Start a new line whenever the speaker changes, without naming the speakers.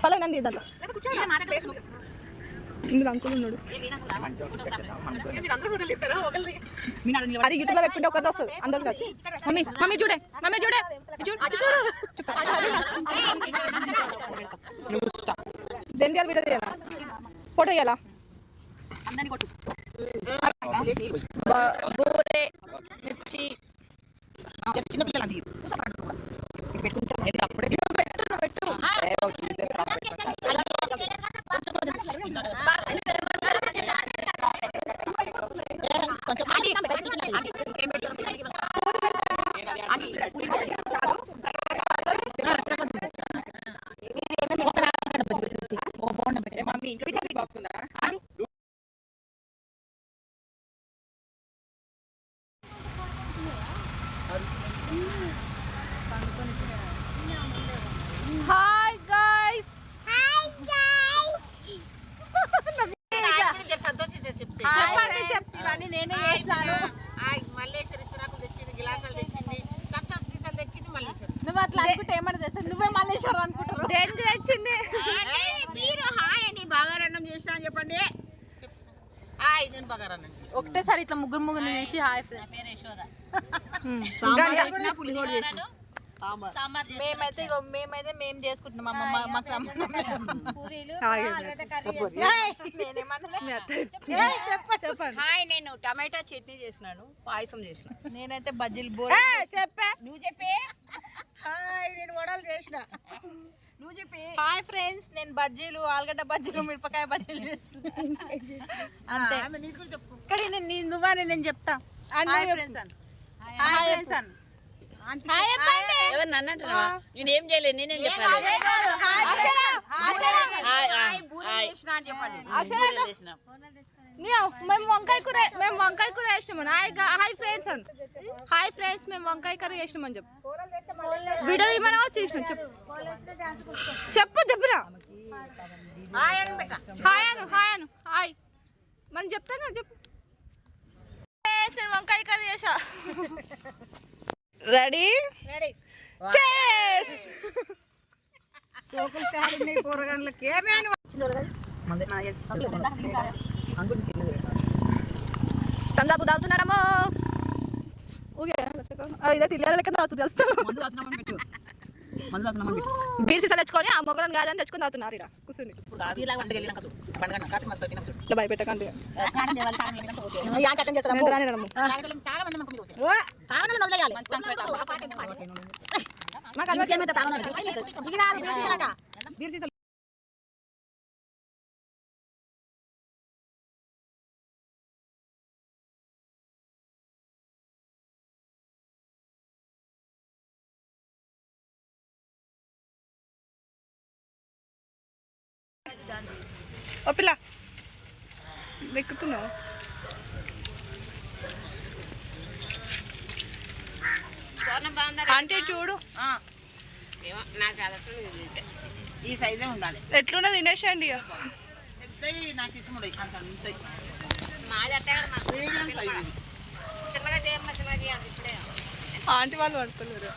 పలానంది ఇందులో అంకుల్ ఉన్నాడు. అది యూట్యూబ్ లో పెట్టుకుంటే ఒకటి వస్తుంది అందరూ వచ్చి మమ్మీ మమ్మీ చూడే మమ్మీ చూడే దేని తీయాలి వీడియో తీయాలా ఫోటో తీయాలా బూరే మిర్చి చిన్నపిల్లలు పెట్టు హాయ్ గైస్
చెప్పండి నేనే చేసినాను. నువ్వు అట్లా అనుకుంటే ఏమన్నా చేస్తాను నువ్వే మల్లేశ్వరం అనుకుంటారు.
దేనికి తెచ్చింది
మీరు హాయ్ అని బాగారన్నం చేసినా అని చెప్పండి. ఒకటేసారి ఇట్లా ముగ్గురు చేసి హాయ్ ఫ్రెండ్స్ మేమైతే మేము చేసుకుంటున్నాం. హాయ్ నేను టమాటా చట్నీ చేసినాను, పాయసం చేసిన. నేనైతే బజ్జీలు
చెప్పా
నువ్వు చెప్పే. హాయ్ నేను వడలు చేసిన. నువ్వు చెప్పి హాయ్ ఫ్రెండ్స్ నేను బజ్జీలు ఆలుగడ్డ బజ్జీలు మిరపకాయ బజ్జీలు చేసిన అంతే. కానీ నువ్వా నేను చెప్తా హాయ్ ఫ్రెండ్స్ అని. హాయ్ ఫ్రెండ్స్ అని నేనేం చేయలేదు, నేనేం చెప్పాలి.
మేము వంకాయ కూర వేసినామని హాయ్ ఫ్రెండ్స్ అని. హాయ్ ఫ్రెండ్స్ మేము వంకాయ కర్రీ వేసినామని చెప్పు. వీడియో ఏమైనా చేసినాం చెప్పురా. హాయ్ అను హాయ్ మనం చెప్తాను కదా చెప్పు. నేను వంకాయ కర్రీ చేసా. రెడీ
కూరగాయలకి
తందాపు తాగుతున్నారమ్మో. ఇదే తెలియాలి లెక్క తాగుతుంది. బీర్ సీసా తెచ్చుకొని ఆ మొగలను కాదని తెచ్చుకొని తాగుతున్నారు ఇక్కడ కూర్చుని. ఇట్లా భయపెట్టకండి. బీర్ సీసా ఓ పిల్ల ఎక్కుతున్నావు. అంటే చూడు
ఈ సైజే ఉండాలి.
ఎట్లున్నా తినేసండి. ఆంటీ వాళ్ళు పడుతున్నారు.